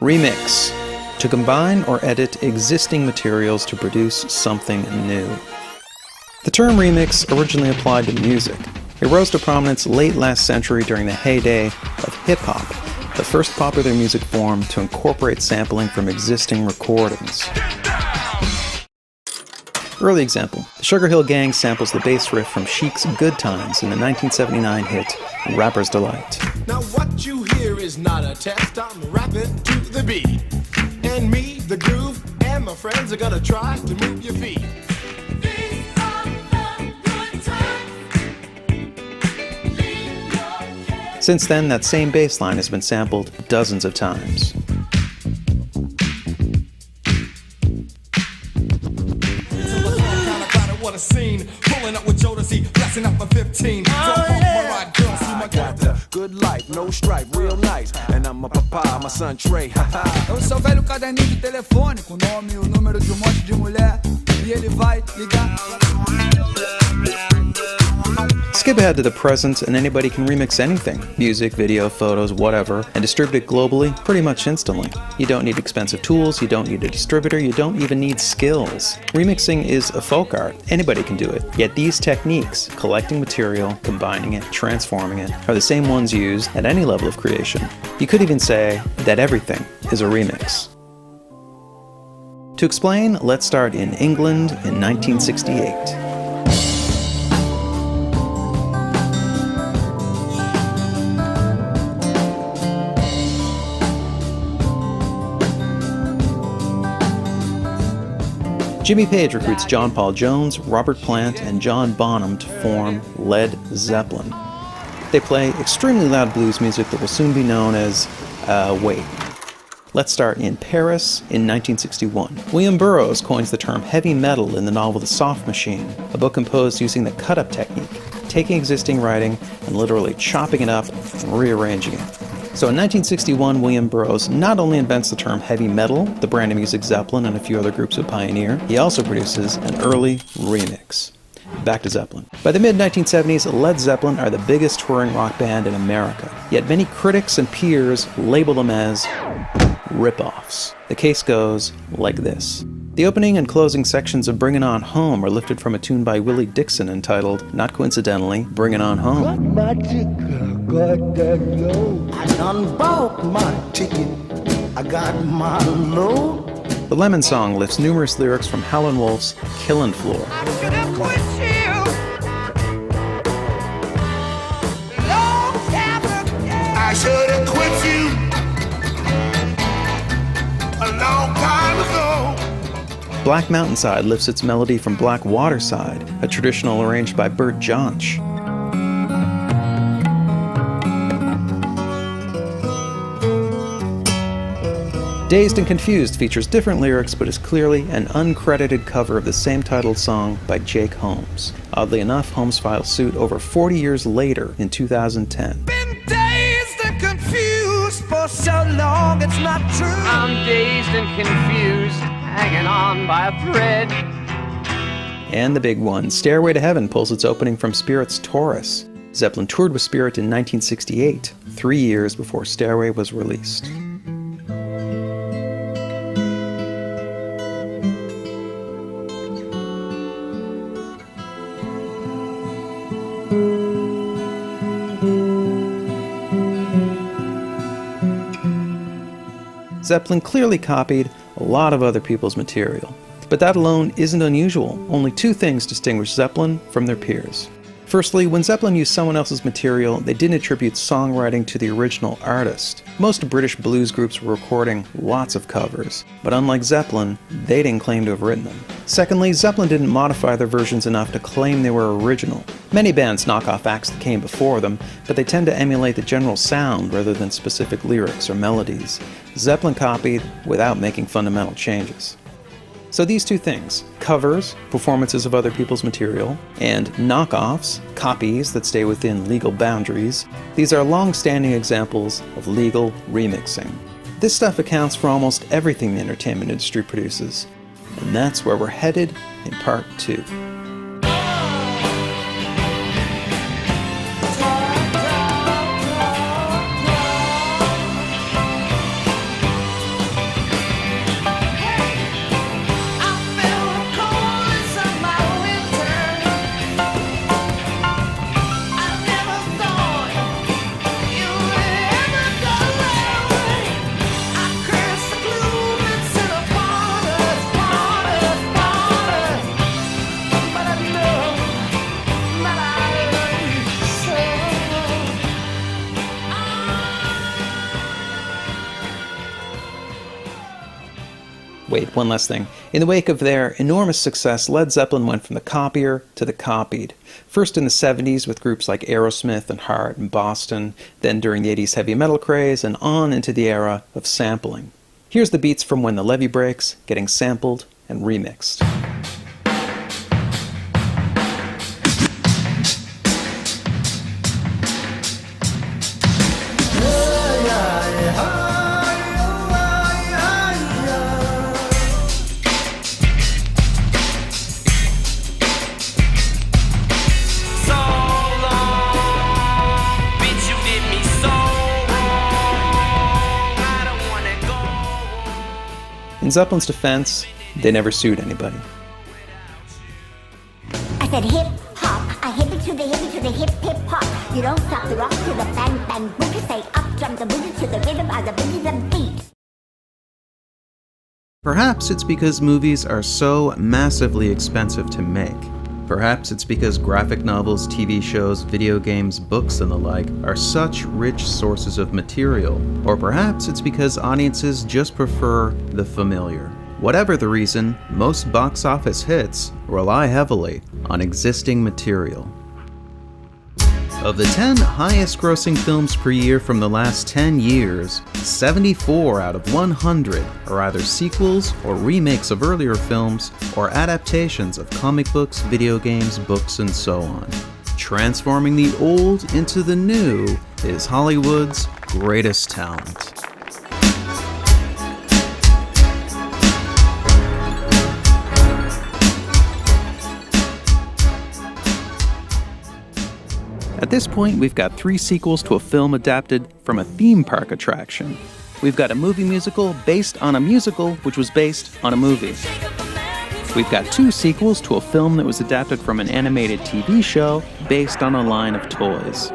REMIX. To combine or edit existing materials to produce something new. The term remix originally applied to music. It rose to prominence late last century during the heyday of hip-hop, the first popular music form to incorporate sampling from existing recordings. Early example, the Sugar Hill Gang samples the bass riff from Chic's Good Times in the 1979 hit Rapper's Delight. Now what you hear is not a test, I'm rapping to the beat. And me, the groove, and my friends are gonna try to move your feet. These are the good times. Since then, that same bass line has been sampled dozens of times. Scene, pulling up with Jodeci, blasting up a 15. I got the good life, no stripe, real nice. And I'm a papa, my son Trey. Eu sou velho caderninho de telefone, com o nome e o número de monte de mulher. E ele vai ligar. Skip ahead to the present and anybody can remix anything, music, video, photos, whatever, and distribute it globally pretty much instantly. You don't need expensive tools, you don't need a distributor, you don't even need skills. Remixing is a folk art, anybody can do it. Yet these techniques, collecting material, combining it, transforming it, are the same ones used at any level of creation. You could even say that everything is a remix. To explain, let's start in England in 1968. Jimmy Page recruits John Paul Jones, Robert Plant, and John Bonham to form Led Zeppelin. They play extremely loud blues music that will soon be known as, wait. Let's start in Paris in 1961. William Burroughs coins the term heavy metal in the novel The Soft Machine, a book composed using the cut-up technique, taking existing writing and literally chopping it up and rearranging it. So in 1961, William Burroughs not only invents the term heavy metal, the brand of music Zeppelin and a few other groups would pioneer, he also produces an early remix. Back to Zeppelin. By the mid-1970s, Led Zeppelin are the biggest touring rock band in America, yet many critics and peers label them as rip-offs. The case goes like this. The opening and closing sections of Bringin' On Home are lifted from a tune by Willie Dixon entitled, not coincidentally, Bringin' On Home. Got that load. I done bought my ticket. I got my load. The Lemon Song lifts numerous lyrics from Howlin' Wolf's Killin' Floor. I should have quit you. Long time ago. I should have quit you a long time ago. Black Mountainside lifts its melody from Black Waterside, a traditional arranged by Bert Jansch. Dazed and Confused features different lyrics but is clearly an uncredited cover of the same titled song by Jake Holmes. Oddly enough, Holmes filed suit over 40 years later in 2010. Been dazed and confused for so long, it's not true. I'm dazed and confused, hanging on by a thread. And the big one, Stairway to Heaven, pulls its opening from Spirit's Taurus. Zeppelin toured with Spirit in 1968, 3 years before Stairway was released. Zeppelin clearly copied a lot of other people's material. But that alone isn't unusual. Only two things distinguish Zeppelin from their peers. Firstly, when Zeppelin used someone else's material, they didn't attribute songwriting to the original artist. Most British blues groups were recording lots of covers, but unlike Zeppelin, they didn't claim to have written them. Secondly, Zeppelin didn't modify their versions enough to claim they were original. Many bands knock off acts that came before them, but they tend to emulate the general sound rather than specific lyrics or melodies. Zeppelin copied without making fundamental changes. So these two things, covers, performances of other people's material, and knockoffs, copies that stay within legal boundaries, these are long-standing examples of legal remixing. This stuff accounts for almost everything the entertainment industry produces, and that's where we're headed in part 2. Wait, one last thing. In the wake of their enormous success, Led Zeppelin went from the copier to the copied. First in the 70s with groups like Aerosmith and Heart and Boston, then during the 80s heavy metal craze, and on into the era of sampling. Here's the beats from When the Levee Breaks, getting sampled and remixed. In Zeppelin's defense, they never sued anybody. I said hip hop, I hip it to the hip hip hop. You don't stop the rock to the bang bang boogie. Say up jump the boogie to the rhythm of the boogie the beat. Perhaps it's because movies are so massively expensive to make. Perhaps it's because graphic novels, TV shows, video games, books, and the like are such rich sources of material. Or perhaps it's because audiences just prefer the familiar. Whatever the reason, most box office hits rely heavily on existing material. Of the 10 highest grossing films per year from the last 10 years, 74 out of 100 are either sequels or remakes of earlier films or adaptations of comic books, video games, books, and so on. Transforming the old into the new is Hollywood's greatest talent. At this point, we've got 3 sequels to a film adapted from a theme park attraction. We've got a movie musical based on a musical which was based on a movie. We've got 2 sequels to a film that was adapted from an animated TV show based on a line of toys.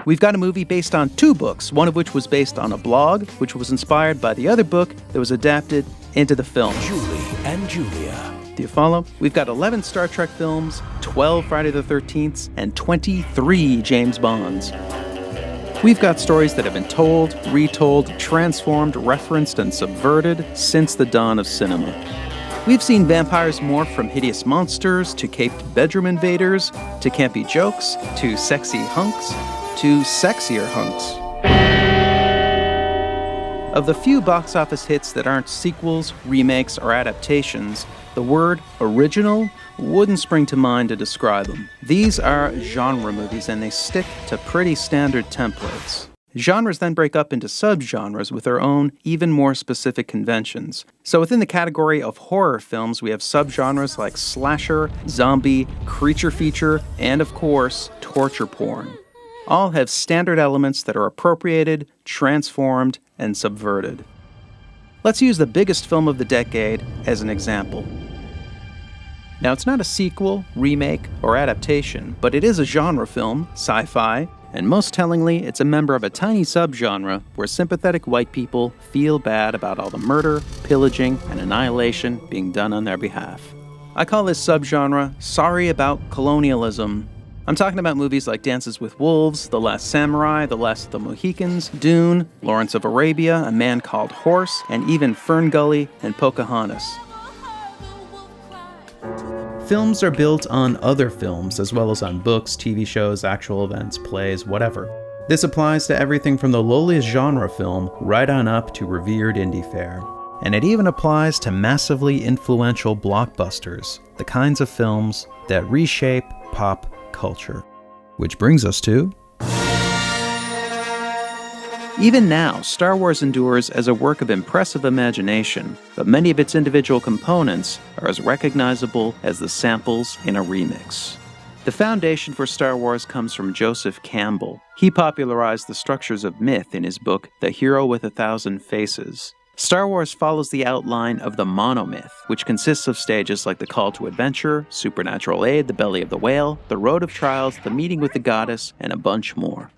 We've got a movie based on 2 books, one of which was based on a blog, which was inspired by the other book that was adapted into the film. Julie and Julia. Do you follow? We've got 11 Star Trek films, 12 Friday the 13th, and 23 James Bonds. We've got stories that have been told, retold, transformed, referenced, and subverted since the dawn of cinema. We've seen vampires morph from hideous monsters to caped bedroom invaders, to campy jokes, to sexy hunks, to sexier hunks. Of the few box office hits that aren't sequels, remakes, or adaptations, the word original wouldn't spring to mind to describe them. These are genre movies, and they stick to pretty standard templates. Genres then break up into subgenres with their own, even more specific conventions. So within the category of horror films, we have subgenres like slasher, zombie, creature feature, and of course, torture porn. All have standard elements that are appropriated, transformed, and subverted. Let's use the biggest film of the decade as an example. Now, it's not a sequel, remake, or adaptation, but it is a genre film, sci-fi, and most tellingly, it's a member of a tiny subgenre where sympathetic white people feel bad about all the murder, pillaging, and annihilation being done on their behalf. I call this subgenre Sorry About Colonialism. I'm talking about movies like Dances with Wolves, The Last Samurai, The Last of the Mohicans, Dune, Lawrence of Arabia, A Man Called Horse, and even Ferngully and Pocahontas. Films are built on other films, as well as on books, TV shows, actual events, plays, whatever. This applies to everything from the lowliest genre film right on up to revered indie fare. And it even applies to massively influential blockbusters, the kinds of films that reshape pop culture. Which brings us to... Even now, Star Wars endures as a work of impressive imagination, but many of its individual components are as recognizable as the samples in a remix. The foundation for Star Wars comes from Joseph Campbell. He popularized the structures of myth in his book, The Hero with a Thousand Faces. Star Wars follows the outline of the monomyth, which consists of stages like the Call to Adventure, Supernatural Aid, the Belly of the Whale, the Road of Trials, the Meeting with the Goddess, and a bunch more.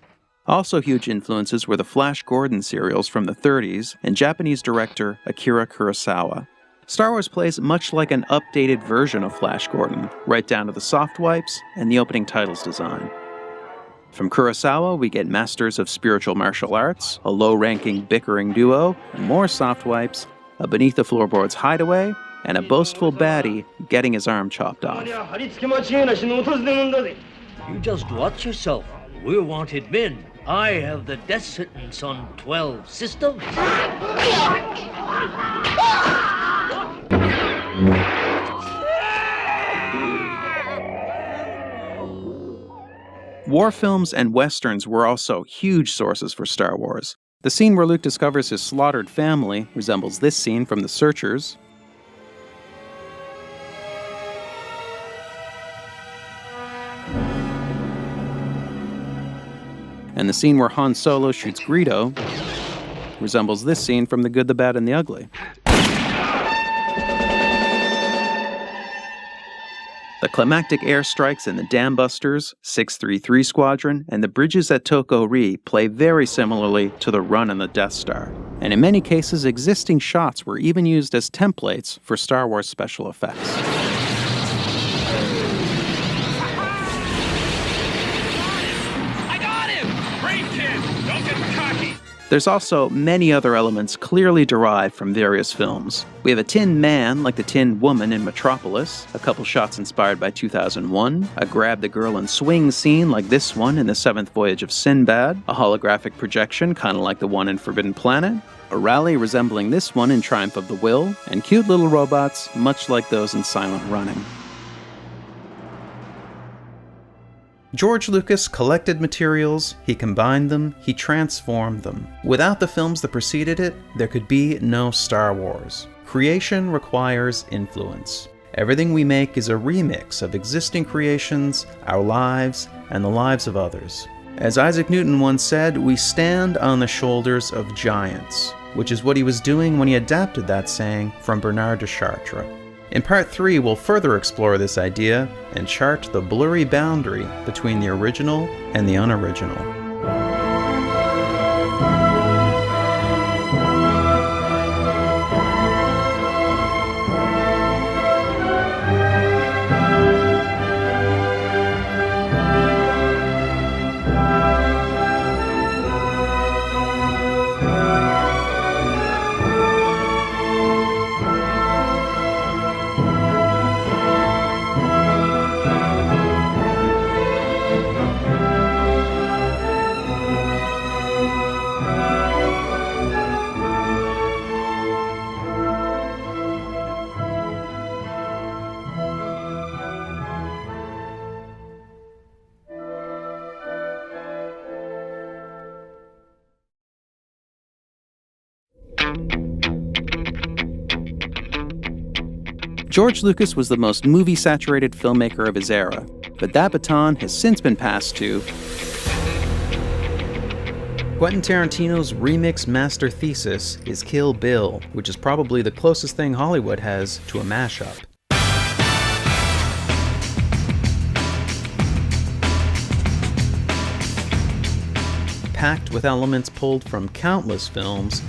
Also huge influences were the Flash Gordon serials from the 30s and Japanese director Akira Kurosawa. Star Wars plays much like an updated version of Flash Gordon, right down to the soft wipes and the opening titles design. From Kurosawa, we get masters of spiritual martial arts, a low-ranking bickering duo, more soft wipes, a beneath the floorboards hideaway, and a boastful baddie getting his arm chopped off. You just watch yourself. We're wanted men. I have the death sentence on 12 systems. War films and westerns were also huge sources for Star Wars. The scene where Luke discovers his slaughtered family resembles this scene from The Searchers. And the scene where Han Solo shoots Greedo resembles this scene from The Good, the Bad, and the Ugly. The climactic airstrikes in the Dam Busters, 633 Squadron, and the bridges at Toko-Ri play very similarly to the run on the Death Star. And in many cases, existing shots were even used as templates for Star Wars special effects. There's also many other elements clearly derived from various films. We have a tin man like the Tin Woman in Metropolis, a couple shots inspired by 2001, a grab the girl and swing scene like this one in The Seventh Voyage of Sinbad, a holographic projection kind of like the one in Forbidden Planet, a rally resembling this one in Triumph of the Will, and cute little robots much like those in Silent Running. George Lucas collected materials, he combined them, he transformed them. Without the films that preceded it, there could be no Star Wars. Creation requires influence. Everything we make is a remix of existing creations, our lives, and the lives of others. As Isaac Newton once said, we stand on the shoulders of giants, which is what he was doing when he adapted that saying from Bernard de Chartres. In Part 3, we'll further explore this idea and chart the blurry boundary between the original and the unoriginal. George Lucas was the most movie-saturated filmmaker of his era, but that baton has since been passed to Quentin Tarantino's remix master thesis is Kill Bill, which is probably the closest thing Hollywood has to a mashup. Packed with elements pulled from countless films,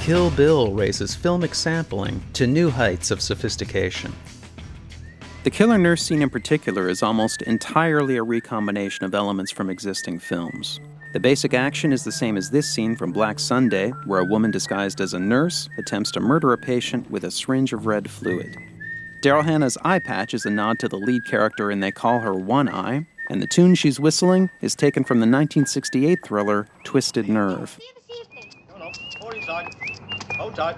Kill Bill raises filmic sampling to new heights of sophistication. The killer nurse scene in particular is almost entirely a recombination of elements from existing films. The basic action is the same as this scene from Black Sunday, where a woman disguised as a nurse attempts to murder a patient with a syringe of red fluid. Daryl Hannah's eye patch is a nod to the lead character in They Call Her One Eye, and the tune she's whistling is taken from the 1968 thriller Twisted Nerve. No, hold inside. Hold tight.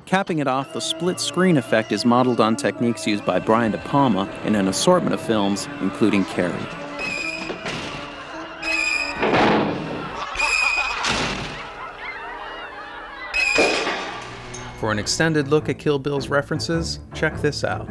Capping it off, the split screen effect is modeled on techniques used by Brian De Palma in an assortment of films, including Carrie. For an extended look at Kill Bill's references, check this out.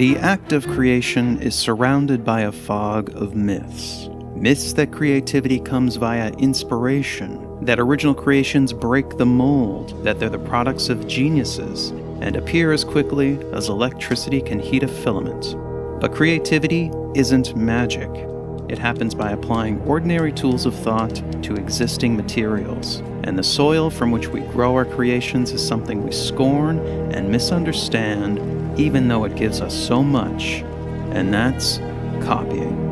The act of creation is surrounded by a fog of myths. Myths that creativity comes via inspiration, that original creations break the mold, that they're the products of geniuses, and appear as quickly as electricity can heat a filament. But creativity isn't magic. It happens by applying ordinary tools of thought to existing materials. And the soil from which we grow our creations is something we scorn and misunderstand, even though it gives us so much. And that's copying.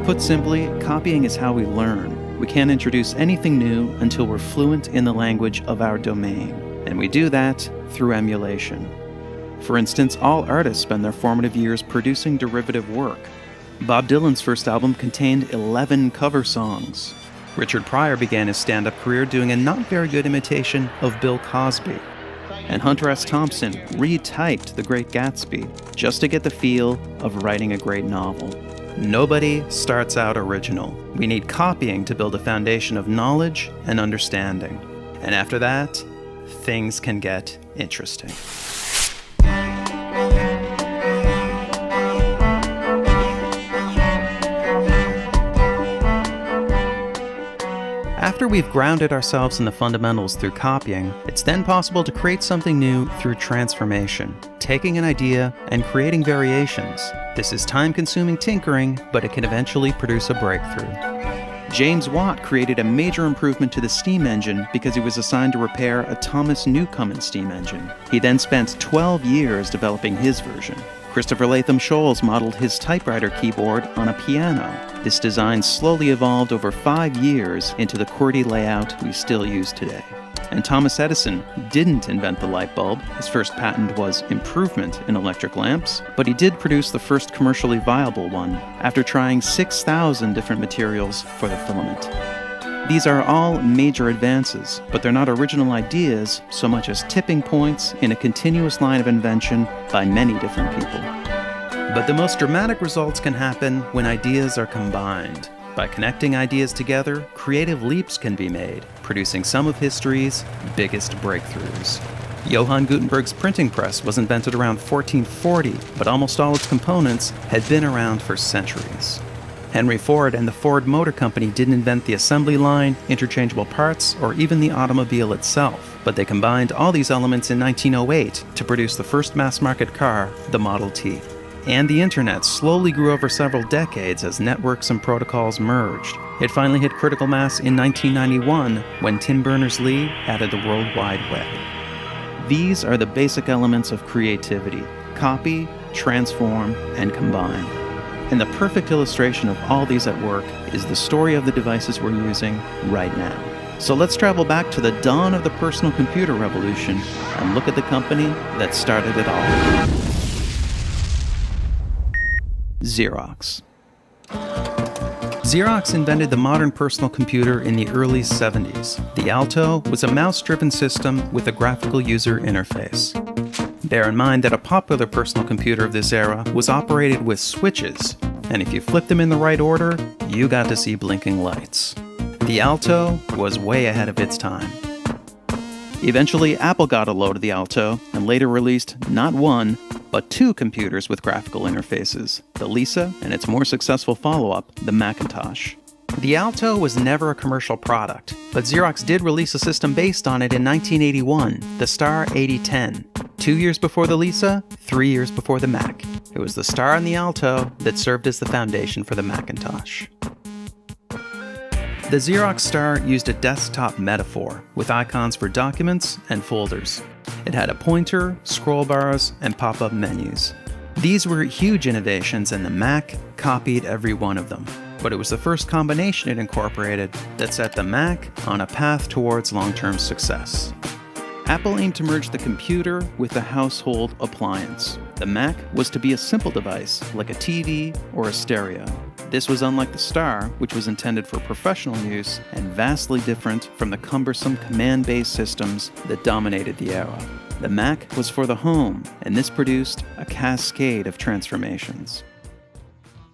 Put simply, copying is how we learn. We can't introduce anything new until we're fluent in the language of our domain. And we do that through emulation. For instance, all artists spend their formative years producing derivative work. Bob Dylan's first album contained 11 cover songs. Richard Pryor began his stand-up career doing a not very good imitation of Bill Cosby. And Hunter S. Thompson retyped The Great Gatsby just to get the feel of writing a great novel. Nobody starts out original. We need copying to build a foundation of knowledge and understanding. And after that, things can get interesting. After we've grounded ourselves in the fundamentals through copying, it's then possible to create something new through transformation, taking an idea and creating variations. This is time-consuming tinkering, but it can eventually produce a breakthrough. James Watt created a major improvement to the steam engine because he was assigned to repair a Thomas Newcomen steam engine. He then spent 12 years developing his version. Christopher Latham Scholes modeled his typewriter keyboard on a piano. This design slowly evolved over 5 years into the QWERTY layout we still use today. And Thomas Edison didn't invent the light bulb. His first patent was improvement in electric lamps, but he did produce the first commercially viable one after trying 6,000 different materials for the filament. These are all major advances, but they're not original ideas so much as tipping points in a continuous line of invention by many different people. But the most dramatic results can happen when ideas are combined. By connecting ideas together, creative leaps can be made, producing some of history's biggest breakthroughs. Johann Gutenberg's printing press was invented around 1440, but almost all its components had been around for centuries. Henry Ford and the Ford Motor Company didn't invent the assembly line, interchangeable parts, or even the automobile itself, but they combined all these elements in 1908 to produce the first mass-market car, the Model T. And the internet slowly grew over several decades as networks and protocols merged. It finally hit critical mass in 1991 when Tim Berners-Lee added the World Wide Web. These are the basic elements of creativity: copy, transform, and combine. And the perfect illustration of all these at work is the story of the devices we're using right now. So let's travel back to the dawn of the personal computer revolution and look at the company that started it all. Xerox. Xerox invented the modern personal computer in the early 70s. The Alto was a mouse-driven system with a graphical user interface. Bear in mind that a popular personal computer of this era was operated with switches, and if you flipped them in the right order, you got to see blinking lights. The Alto was way ahead of its time. Eventually, Apple got a load of the Alto and later released not one, but 2 computers with graphical interfaces, the Lisa and its more successful follow-up, the Macintosh. The Alto was never a commercial product, but Xerox did release a system based on it in 1981, the Star 8010. 2 years before the Lisa, 3 years before the Mac. It was the Star and the Alto that served as the foundation for the Macintosh. The Xerox Star used a desktop metaphor with icons for documents and folders. It had a pointer, scroll bars, and pop-up menus. These were huge innovations, and the Mac copied every one of them. But it was the first combination it incorporated that set the Mac on a path towards long-term success. Apple aimed to merge the computer with the household appliance. The Mac was to be a simple device, like a TV or a stereo. This was unlike the Star, which was intended for professional use, and vastly different from the cumbersome command-based systems that dominated the era. The Mac was for the home, and this produced a cascade of transformations.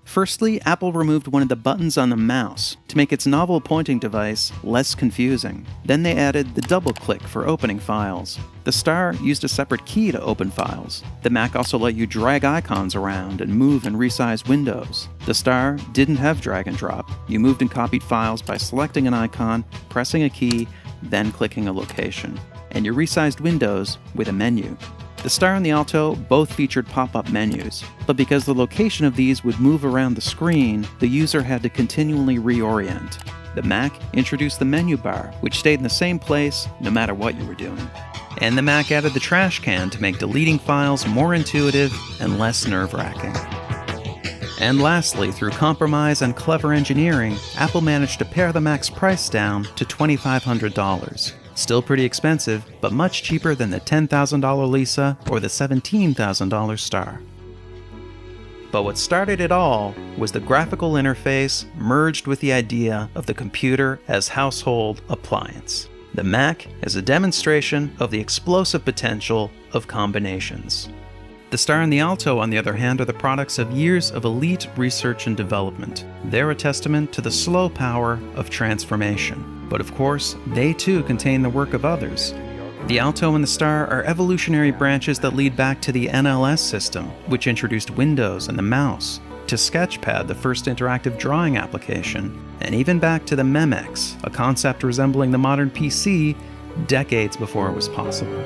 Firstly, Apple removed one of the buttons on the mouse to make its novel pointing device less confusing. Then they added the double click for opening files. The Star used a separate key to open files. The Mac also let you drag icons around and move and resize windows. The Star didn't have drag and drop. You moved and copied files by selecting an icon, pressing a key, then clicking a location. And you resized windows with a menu. The Star and the Alto both featured pop-up menus, but because the location of these would move around the screen, the user had to continually reorient. The Mac introduced the menu bar, which stayed in the same place no matter what you were doing. And the Mac added the trash can to make deleting files more intuitive and less nerve-wracking. And lastly, through compromise and clever engineering, Apple managed to pare the Mac's price down to $2,500. Still pretty expensive, but much cheaper than the $10,000 Lisa or the $17,000 Star. But what started it all was the graphical interface merged with the idea of the computer as household appliance. The Mac is a demonstration of the explosive potential of combinations. The Star and the Alto, on the other hand, are the products of years of elite research and development. They're a testament to the slow power of transformation. But of course, they too contain the work of others. The Alto and the Star are evolutionary branches that lead back to the NLS system, which introduced Windows and the mouse, to Sketchpad, the first interactive drawing application, and even back to the Memex, a concept resembling the modern PC decades before it was possible.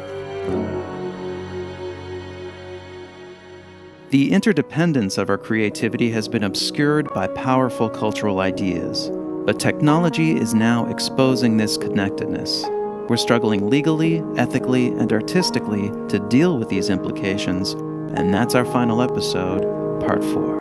The interdependence of our creativity has been obscured by powerful cultural ideas, but technology is now exposing this connectedness. We're struggling legally, ethically, and artistically to deal with these implications, and that's our final episode, Part 4.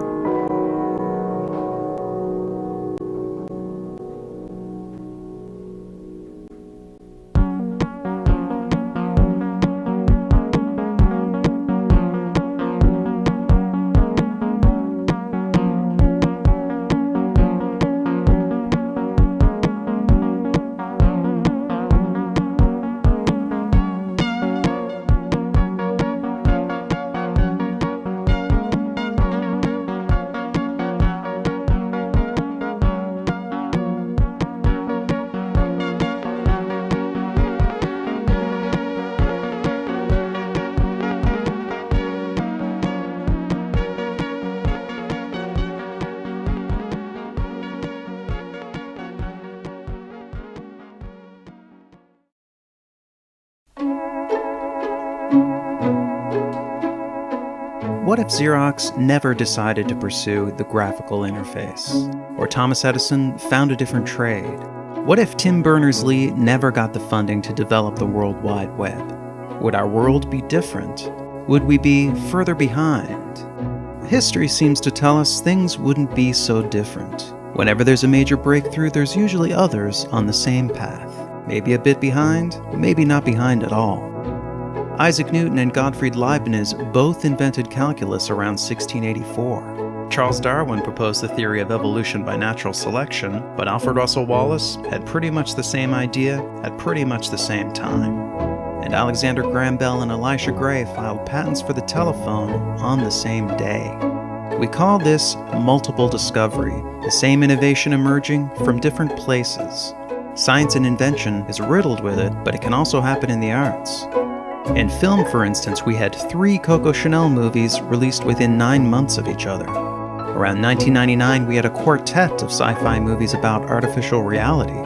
What if Xerox never decided to pursue the graphical interface? Or Thomas Edison found a different trade? What if Tim Berners-Lee never got the funding to develop the World Wide Web? Would our world be different? Would we be further behind? History seems to tell us things wouldn't be so different. Whenever there's a major breakthrough, there's usually others on the same path. Maybe a bit behind, maybe not behind at all. Isaac Newton and Gottfried Leibniz both invented calculus around 1684. Charles Darwin proposed the theory of evolution by natural selection, but Alfred Russel Wallace had pretty much the same idea at pretty much the same time. And Alexander Graham Bell and Elisha Gray filed patents for the telephone on the same day. We call this multiple discovery, the same innovation emerging from different places. Science and invention is riddled with it, but it can also happen in the arts. In film, for instance, we had 3 Coco Chanel movies released within 9 months of each other. Around 1999, we had a quartet of sci-fi movies about artificial reality.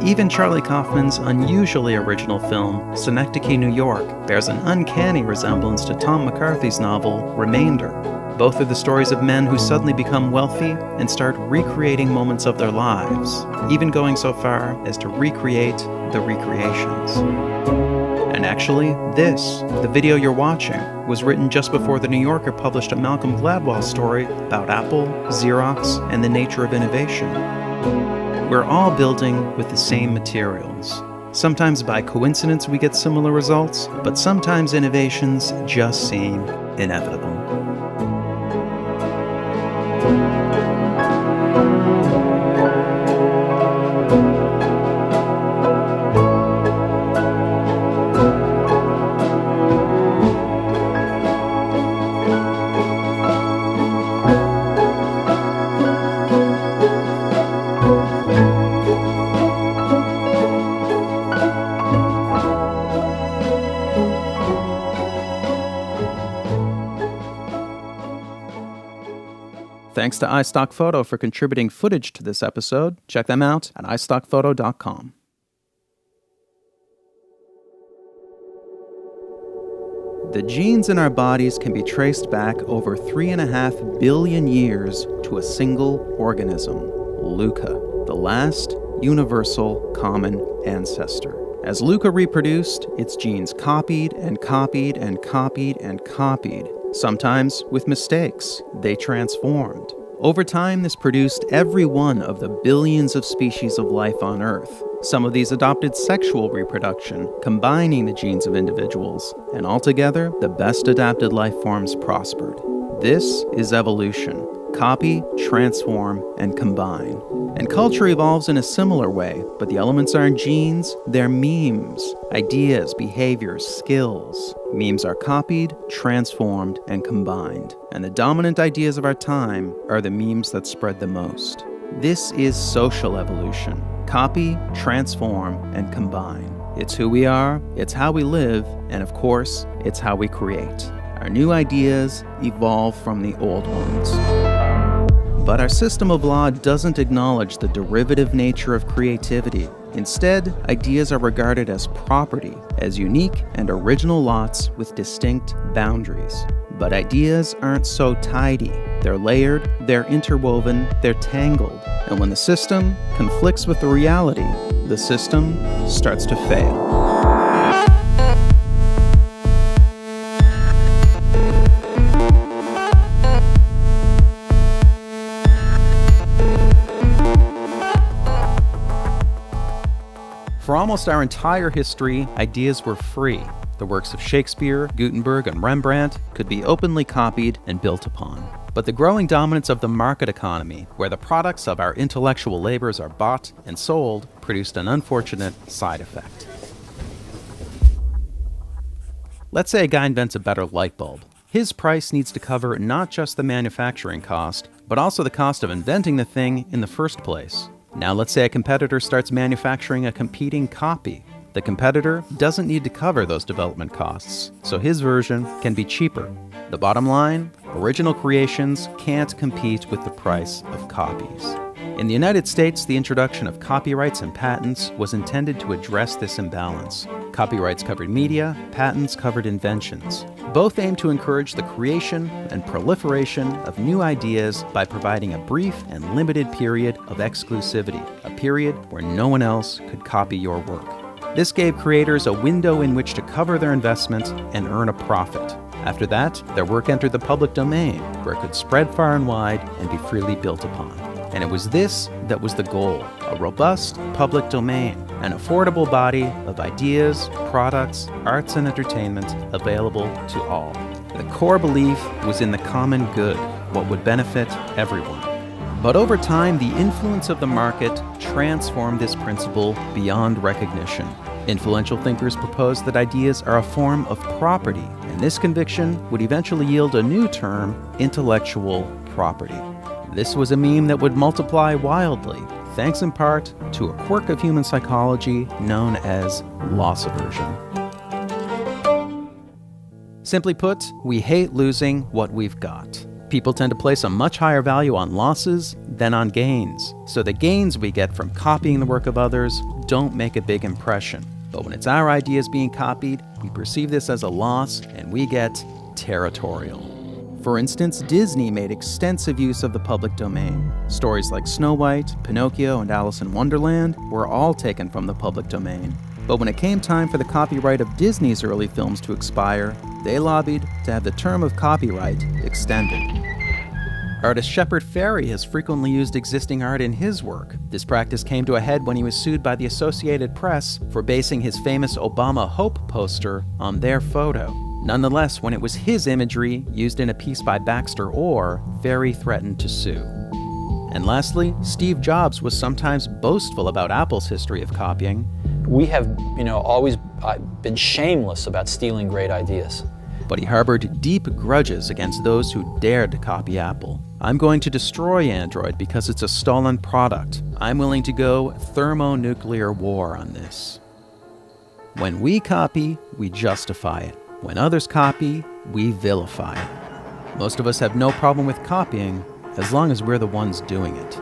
Even Charlie Kaufman's unusually original film, Synecdoche, New York, bears an uncanny resemblance to Tom McCarthy's novel, Remainder. Both are the stories of men who suddenly become wealthy and start recreating moments of their lives, even going so far as to recreate the recreations. And actually, the video you're watching, was written just before The New Yorker published a Malcolm Gladwell story about Apple, Xerox, and the nature of innovation. We're all building with the same materials. Sometimes by coincidence we get similar results, but sometimes innovations just seem inevitable. Thanks to iStock Photo for contributing footage to this episode. Check them out at iStockPhoto.com. The genes in our bodies can be traced back over 3.5 billion years to a single organism, Luca, the last universal common ancestor. As Luca reproduced, its genes copied and copied and copied and copied. Sometimes with mistakes, they transformed. Over time, this produced every one of the billions of species of life on Earth. Some of these adopted sexual reproduction, combining the genes of individuals, and altogether, the best adapted life forms prospered. This is evolution. Copy, transform, and combine. And culture evolves in a similar way, but the elements aren't genes, they're memes, ideas, behaviors, skills. Memes are copied, transformed, and combined. And the dominant ideas of our time are the memes that spread the most. This is social evolution. Copy, transform, and combine. It's who we are, it's how we live, and of course, it's how we create. Our new ideas evolve from the old ones. But our system of law doesn't acknowledge the derivative nature of creativity. Instead, ideas are regarded as property, as unique and original lots with distinct boundaries. But ideas aren't so tidy. They're layered, they're interwoven, they're tangled. And when the system conflicts with the reality, the system starts to fail. For almost our entire history, ideas were free. The works of Shakespeare, Gutenberg, and Rembrandt could be openly copied and built upon. But the growing dominance of the market economy, where the products of our intellectual labors are bought and sold, produced an unfortunate side effect. Let's say a guy invents a better light bulb. His price needs to cover not just the manufacturing cost, but also the cost of inventing the thing in the first place. Now let's say a competitor starts manufacturing a competing copy. The competitor doesn't need to cover those development costs, so his version can be cheaper. The bottom line, original creations can't compete with the price of copies. In the United States, the introduction of copyrights and patents was intended to address this imbalance. Copyrights covered media, patents covered inventions. Both aim to encourage the creation and proliferation of new ideas by providing a brief and limited period of exclusivity, a period where no one else could copy your work. This gave creators a window in which to cover their investment and earn a profit. After that, their work entered the public domain, where it could spread far and wide and be freely built upon. And it was this that was the goal, a robust public domain, an affordable body of ideas, products, arts, and entertainment available to all. The core belief was in the common good, what would benefit everyone. But over time, the influence of the market transformed this principle beyond recognition. Influential thinkers proposed that ideas are a form of property, and this conviction would eventually yield a new term, intellectual property. This was a meme that would multiply wildly, thanks in part to a quirk of human psychology known as loss aversion. Simply put, we hate losing what we've got. People tend to place a much higher value on losses than on gains, so the gains we get from copying the work of others don't make a big impression. But when it's our ideas being copied, we perceive this as a loss and we get territorial. For instance, Disney made extensive use of the public domain. Stories like Snow White, Pinocchio, and Alice in Wonderland were all taken from the public domain. But when it came time for the copyright of Disney's early films to expire, they lobbied to have the term of copyright extended. Artist Shepard Fairey has frequently used existing art in his work. This practice came to a head when he was sued by the Associated Press for basing his famous Obama Hope poster on their photo. Nonetheless, when it was his imagery used in a piece by Baxter Orr, Fairey threatened to sue. And lastly, Steve Jobs was sometimes boastful about Apple's history of copying. We have, always been shameless about stealing great ideas. But he harbored deep grudges against those who dared to copy Apple. I'm going to destroy Android because it's a stolen product. I'm willing to go thermonuclear war on this. When we copy, we justify it. When others copy, we vilify it. Most of us have no problem with copying, as long as we're the ones doing it.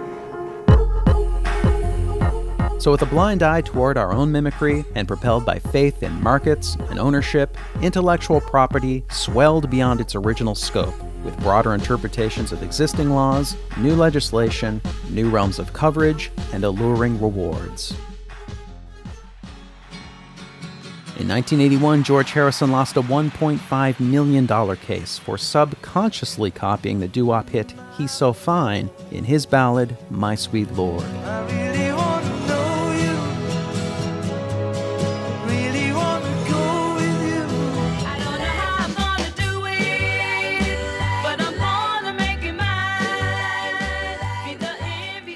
So with a blind eye toward our own mimicry and propelled by faith in markets and ownership, intellectual property swelled beyond its original scope, with broader interpretations of existing laws, new legislation, new realms of coverage, and alluring rewards. In 1981, George Harrison lost a $1.5 million case for subconsciously copying the doo-wop hit He's So Fine in his ballad, My Sweet Lord.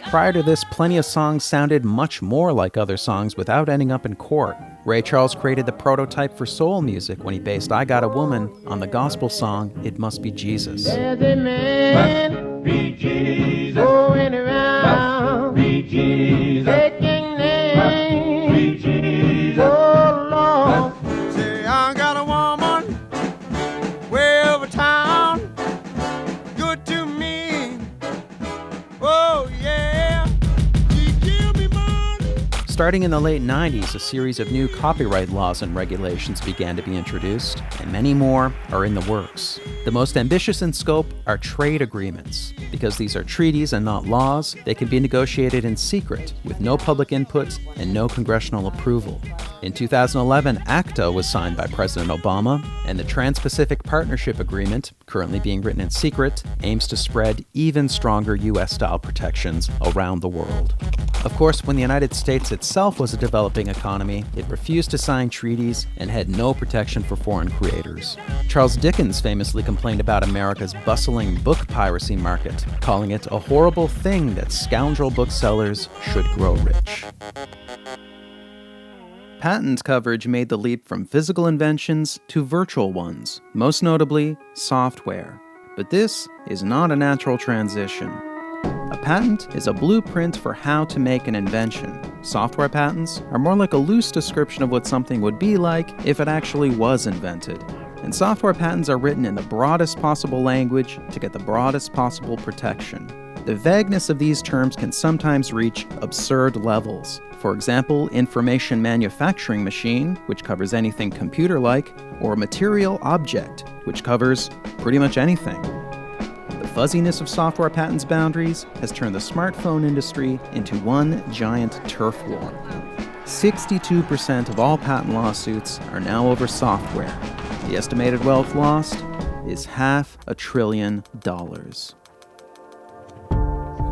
Prior to this, plenty of songs sounded much more like other songs without ending up in court. Ray Charles created the prototype for soul music when he based I Got a Woman on the gospel song It Must Be Jesus. There's a man, be Jesus, going around, be Jesus, taking names, be Jesus, oh Lord. Say I got a woman way over town, good to me, oh yeah. Starting in the late 90s, a series of new copyright laws and regulations began to be introduced, and many more are in the works. The most ambitious in scope are trade agreements. Because these are treaties and not laws, they can be negotiated in secret, with no public input and no congressional approval. In 2011, ACTA was signed by President Obama, and the Trans-Pacific Partnership Agreement, currently being written in secret, aims to spread even stronger U.S.-style protections around the world. Of course, when the United States itself was a developing economy, it refused to sign treaties and had no protection for foreign creators. Charles Dickens famously complained about America's bustling book piracy market, calling it a horrible thing that scoundrel booksellers should grow rich. Patent coverage made the leap from physical inventions to virtual ones, most notably software. But this is not a natural transition. A patent is a blueprint for how to make an invention. Software patents are more like a loose description of what something would be like if it actually was invented. And software patents are written in the broadest possible language to get the broadest possible protection. The vagueness of these terms can sometimes reach absurd levels. For example, information manufacturing machine, which covers anything computer-like, or material object, which covers pretty much anything. The fuzziness of software patents boundaries has turned the smartphone industry into one giant turf war. 62% of all patent lawsuits are now over software. The estimated wealth lost is $500 billion.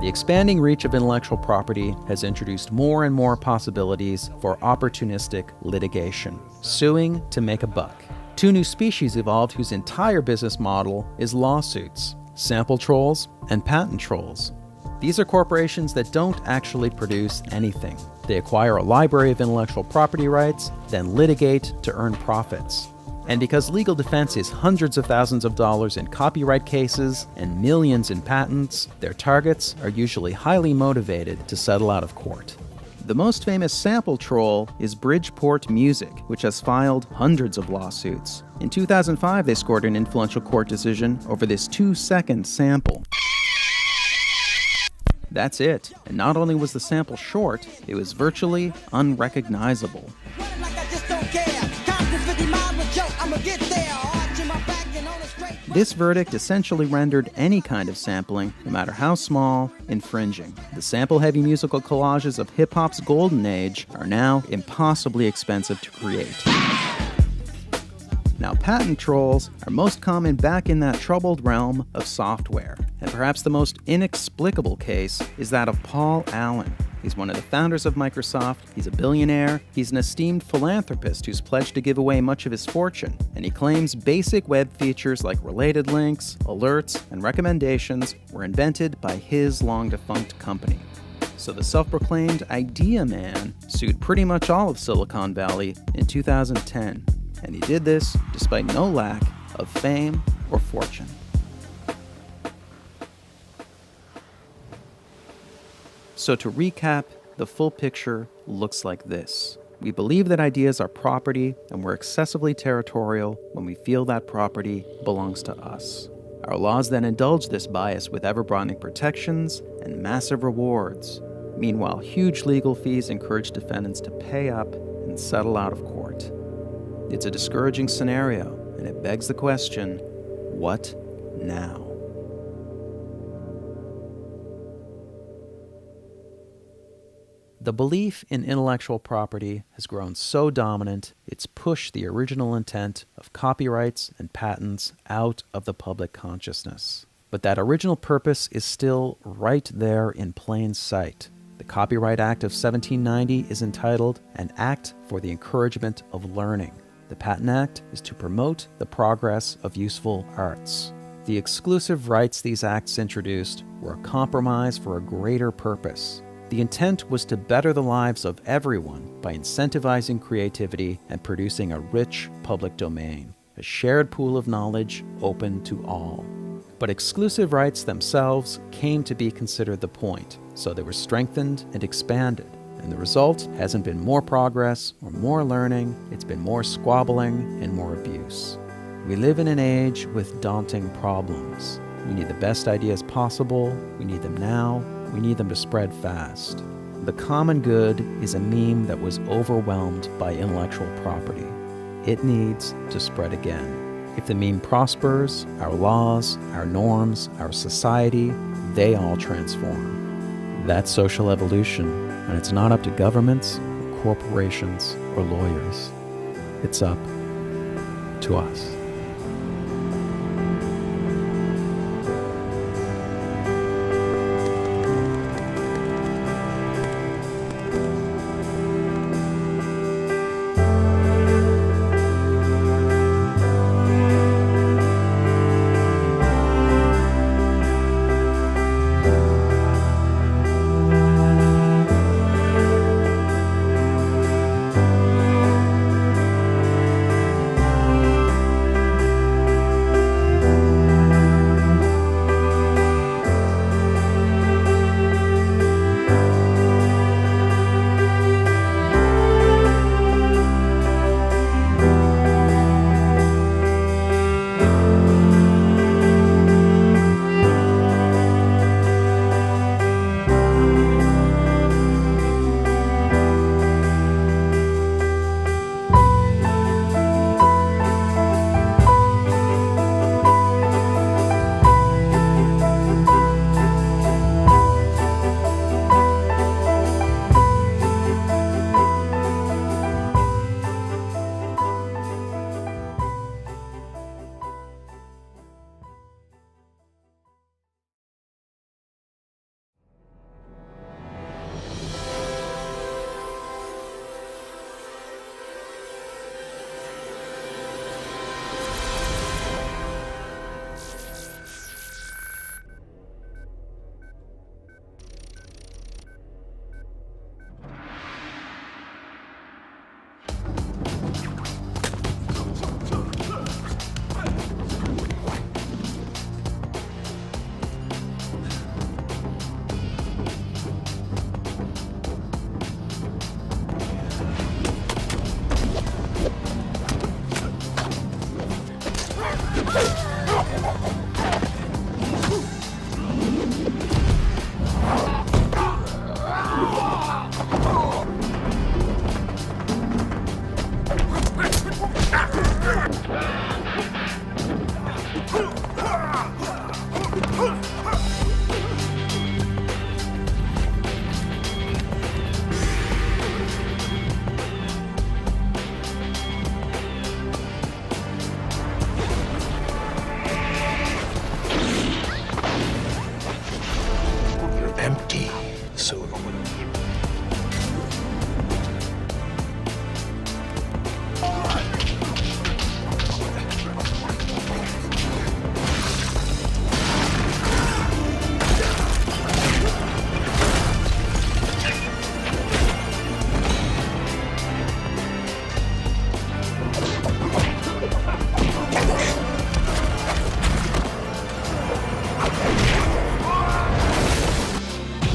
The expanding reach of intellectual property has introduced more and more possibilities for opportunistic litigation, suing to make a buck. Two new species evolved whose entire business model is lawsuits: sample trolls and patent trolls. These are corporations that don't actually produce anything. They acquire a library of intellectual property rights, then litigate to earn profits. And because legal defense is hundreds of thousands of dollars in copyright cases and millions in patents, their targets are usually highly motivated to settle out of court. The most famous sample troll is Bridgeport Music, which has filed hundreds of lawsuits. In 2005, they scored an influential court decision over this 2-second sample. That's it. And not only was the sample short, it was virtually unrecognizable. This verdict essentially rendered any kind of sampling, no matter how small, infringing. The sample-heavy musical collages of hip-hop's golden age are now impossibly expensive to create. Now, patent trolls are most common back in that troubled realm of software. And perhaps the most inexplicable case is that of Paul Allen. He's one of the founders of Microsoft, he's a billionaire, he's an esteemed philanthropist who's pledged to give away much of his fortune, and he claims basic web features like related links, alerts, and recommendations were invented by his long-defunct company. So the self-proclaimed idea man sued pretty much all of Silicon Valley in 2010, and he did this despite no lack of fame or fortune. So to recap, the full picture looks like this. We believe that ideas are property, and we're excessively territorial when we feel that property belongs to us. Our laws then indulge this bias with ever-broadening protections and massive rewards. Meanwhile, huge legal fees encourage defendants to pay up and settle out of court. It's a discouraging scenario, and it begs the question, what now? The belief in intellectual property has grown so dominant, it's pushed the original intent of copyrights and patents out of the public consciousness. But that original purpose is still right there in plain sight. The Copyright Act of 1790 is entitled An Act for the Encouragement of Learning. The Patent Act is to promote the progress of useful arts. The exclusive rights these acts introduced were a compromise for a greater purpose. The intent was to better the lives of everyone by incentivizing creativity and producing a rich public domain, a shared pool of knowledge open to all. But exclusive rights themselves came to be considered the point, so they were strengthened and expanded. And the result hasn't been more progress or more learning, it's been more squabbling and more abuse. We live in an age with daunting problems. We need the best ideas possible, we need them now, we need them to spread fast. The common good is a meme that was overwhelmed by intellectual property. It needs to spread again. If the meme prospers, our laws, our norms, our society, they all transform. That's social evolution, and it's not up to governments, or corporations, or lawyers. It's up to us. Empty. So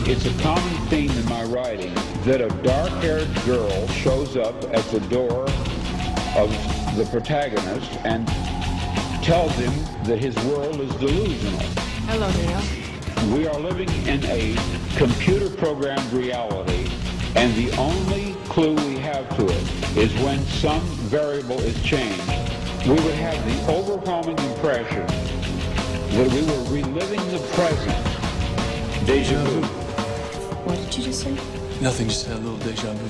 it's a common theme in my writing that a dark-haired girl shows up at the door of the protagonist and tells him that his world is delusional. Hello, Neil. We are living in a computer-programmed reality, and the only clue we have to it is when some variable is changed. We would have the overwhelming impression that we were reliving the present. Deja vu. What did you just say? Nothing, just a little deja vu.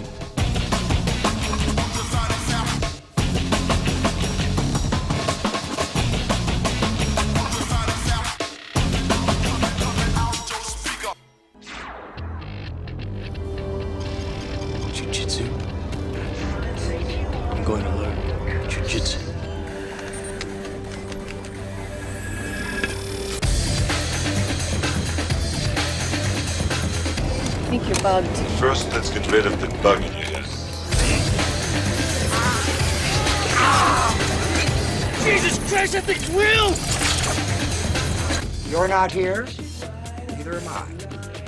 Jiu-jitsu. I'm going to learn jiu-jitsu. I think you're bugged. First, let's get rid of the bug in your head. Jesus Christ, that thing's real! You're not here, neither am I.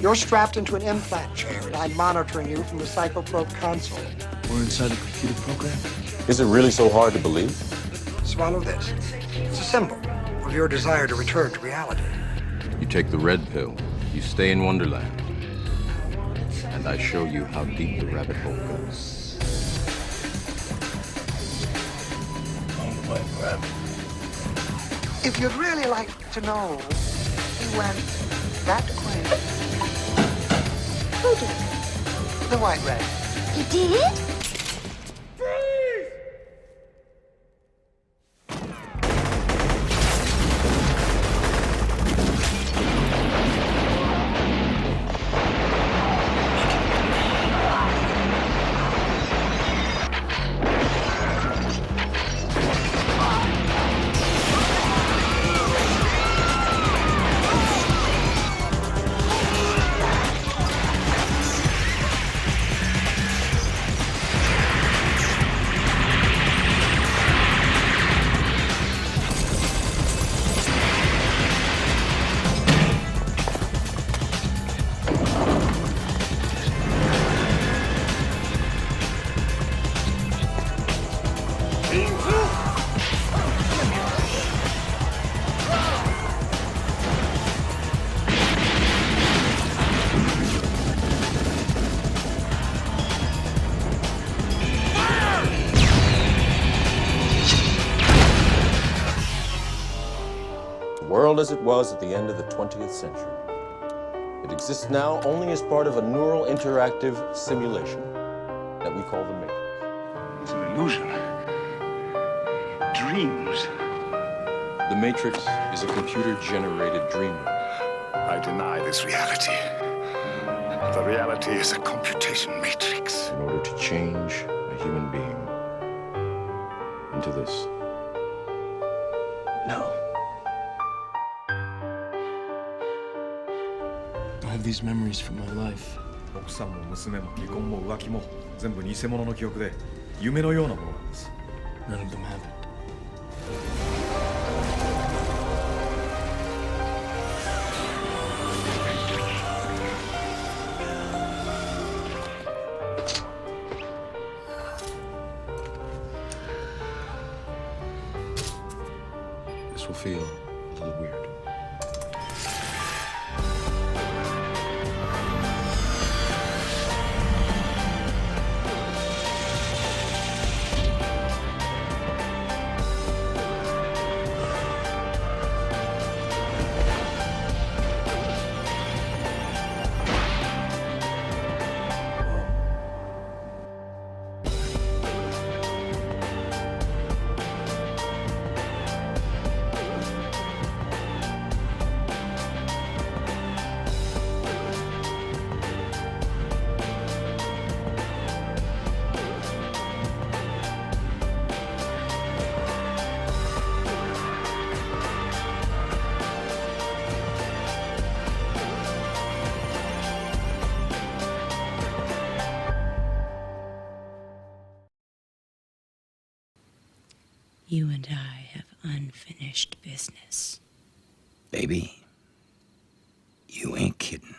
You're strapped into an implant chair, and I'm monitoring you from the Psychoprobe console. We're inside a computer program. Is it really so hard to believe? Swallow this. It's a symbol of your desire to return to reality. You take the red pill, you stay in Wonderland, and I show you how deep the rabbit hole goes. If you'd really like to know, he went that way. Who did? The white rat. He did? The world as it was at the end of the 20th century. It exists now only as part of a neural interactive simulation that we call the Matrix. It's an illusion. Dreams. The Matrix is a computer-generated dream world. I deny this reality. The reality is a computation matrix. In order to change a human being into this. No. I have these memories from my life. 奥さんも娘も離婚も浮気も全部偽物の記憶で夢のようなものなんです。 None of them happened. This will feel a little weird. You and I have unfinished business. Baby, you ain't kidding.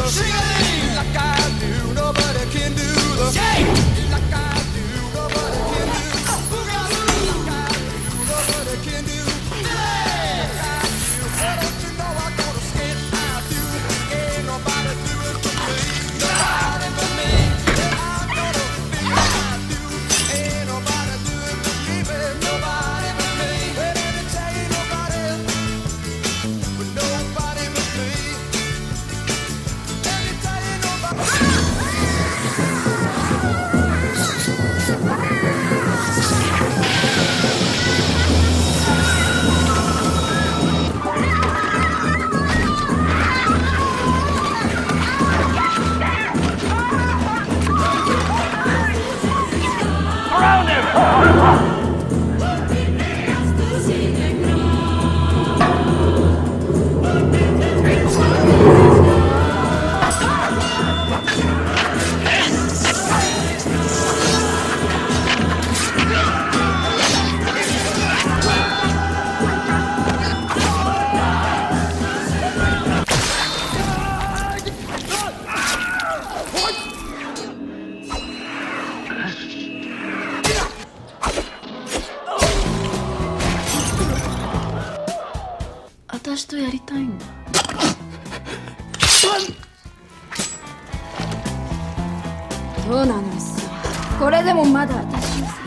shing-a-ling like I do. Nobody can do the shake like I do. Nobody can do boogaloo like I do. Nobody can do like I do. Why don't you know I'm gonna skate? I do. Ain't nobody do it for me. Nobody but me. Yeah, I'm gonna feel I do. Ain't nobody do it for me, baby. Nobody but me. Well, let me tell you, nobody but nobody but me. Let me tell you, nobody. Around him!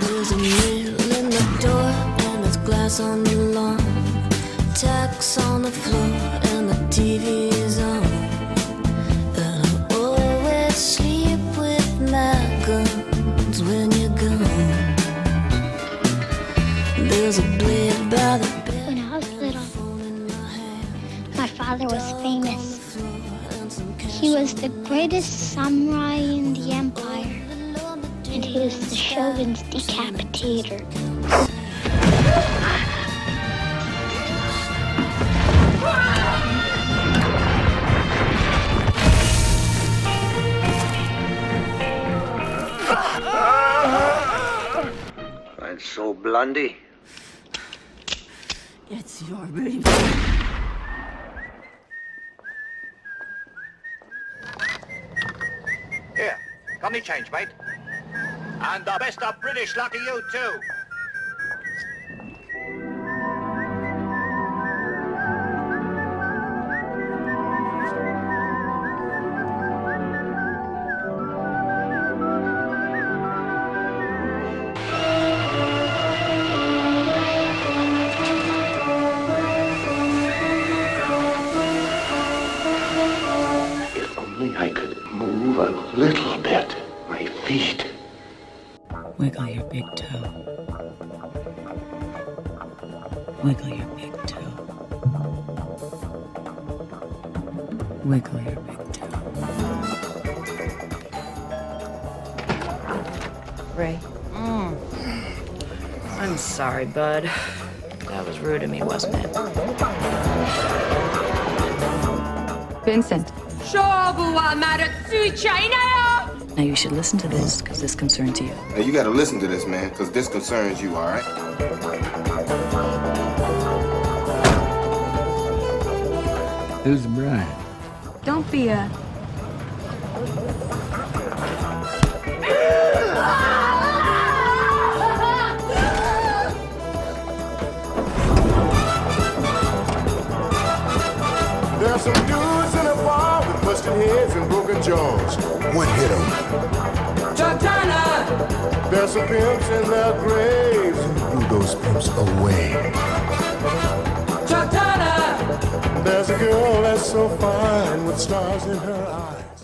There's a nail in the door and there's glass on the lawn, tacks on the floor and the TV is on. And I always sleep with my guns when you're gone. There's a blade by the bed. When I was little, my father was famous. He was the greatest samurai in the empire, and he was the shogun's decapitator. And so, Blondie, It's your baby. Here, got any change, mate? And the best of British luck to you, too. if only I could move a little bit, my feet. Wiggle your big toe. Wiggle your big toe. Wiggle your big toe. Ray. I'm sorry, bud. That was rude of me, wasn't it? Vincent. Now you should listen to this, because this concerns you. Now you gotta listen to this, man, because this concerns you, all right? Who's Brian? Don't be a... There are some dudes in a bar with busted heads and broken jaws. One hit 'em. Chantana! There are some pimps in their graves who blew those pimps away. Chantana! There's a girl that's so fine with stars in her eyes.